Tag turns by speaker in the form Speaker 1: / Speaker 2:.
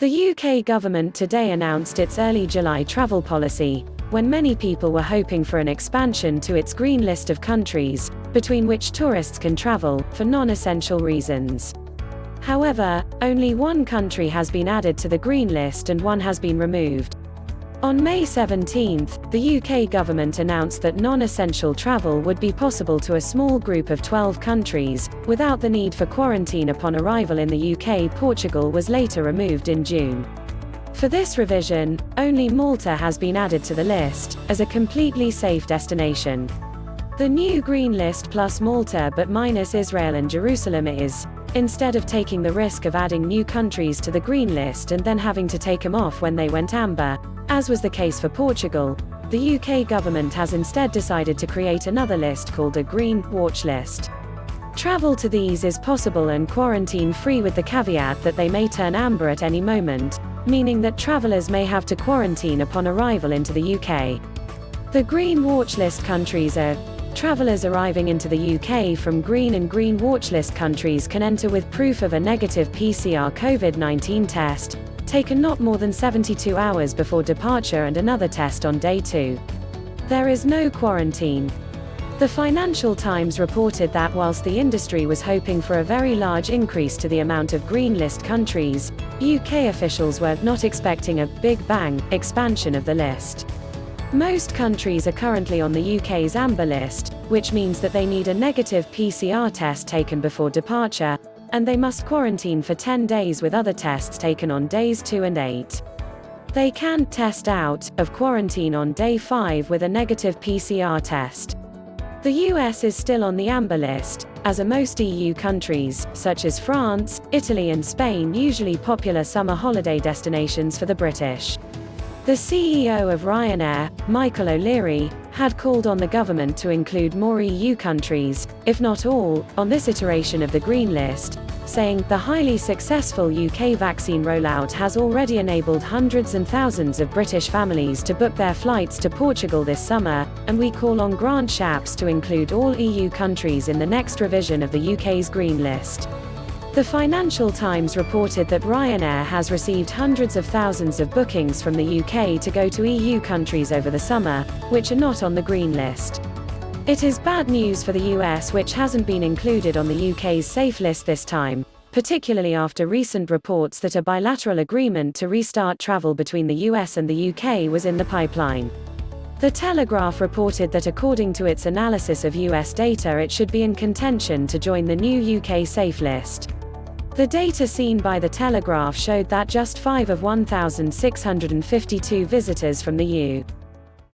Speaker 1: The UK government today announced its early July travel policy, when many people were hoping for an expansion to its green list of countries, between which tourists can travel, for non-essential reasons. However, only one country has been added to the green list and one has been removed. On May 17, the UK government announced that non-essential travel would be possible to a small group of 12 countries, without the need for quarantine upon arrival in the UK. Portugal was later removed in June. For this revision, only Malta has been added to the list, as a completely safe destination. The new green list plus Malta but minus Israel and Jerusalem is, instead of taking the risk of adding new countries to the green list and then having to take them off when they went amber, as was the case for Portugal, the UK government has instead decided to create another list called a green watch list. Travel to these is possible and quarantine-free, with the caveat that they may turn amber at any moment, meaning that travellers may have to quarantine upon arrival into the UK. The green watch list countries are: travellers arriving into the UK from green and green watch list countries can enter with proof of a negative PCR Covid-19 test, taken not more than 72 hours before departure, and another test on day 2. There is no quarantine. The Financial Times reported that whilst the industry was hoping for a very large increase to the amount of green list countries, UK officials were not expecting a big bang expansion of the list. Most countries are currently on the UK's amber list, which means that they need a negative PCR test taken before departure, and they must quarantine for 10 days with other tests taken on days 2 and 8. They can test out of quarantine on day 5 with a negative PCR test. The US is still on the amber list, as are most EU countries, such as France, Italy and Spain, usually popular summer holiday destinations for the British. The CEO of Ryanair, Michael O'Leary, had called on the government to include more EU countries, if not all, on this iteration of the green list, saying, "The highly successful UK vaccine rollout has already enabled hundreds and thousands of British families to book their flights to Portugal this summer, and we call on Grant Shapps to include all EU countries in the next revision of the UK's green list." The Financial Times reported that Ryanair has received hundreds of thousands of bookings from the UK to go to EU countries over the summer, which are not on the green list. It is bad news for the US, which hasn't been included on the UK's safe list this time, particularly after recent reports that a bilateral agreement to restart travel between the US and the UK was in the pipeline. The Telegraph reported that according to its analysis of US data, it should be in contention to join the new UK safe list. The data seen by the Telegraph showed that just 5 of 1,652 visitors from the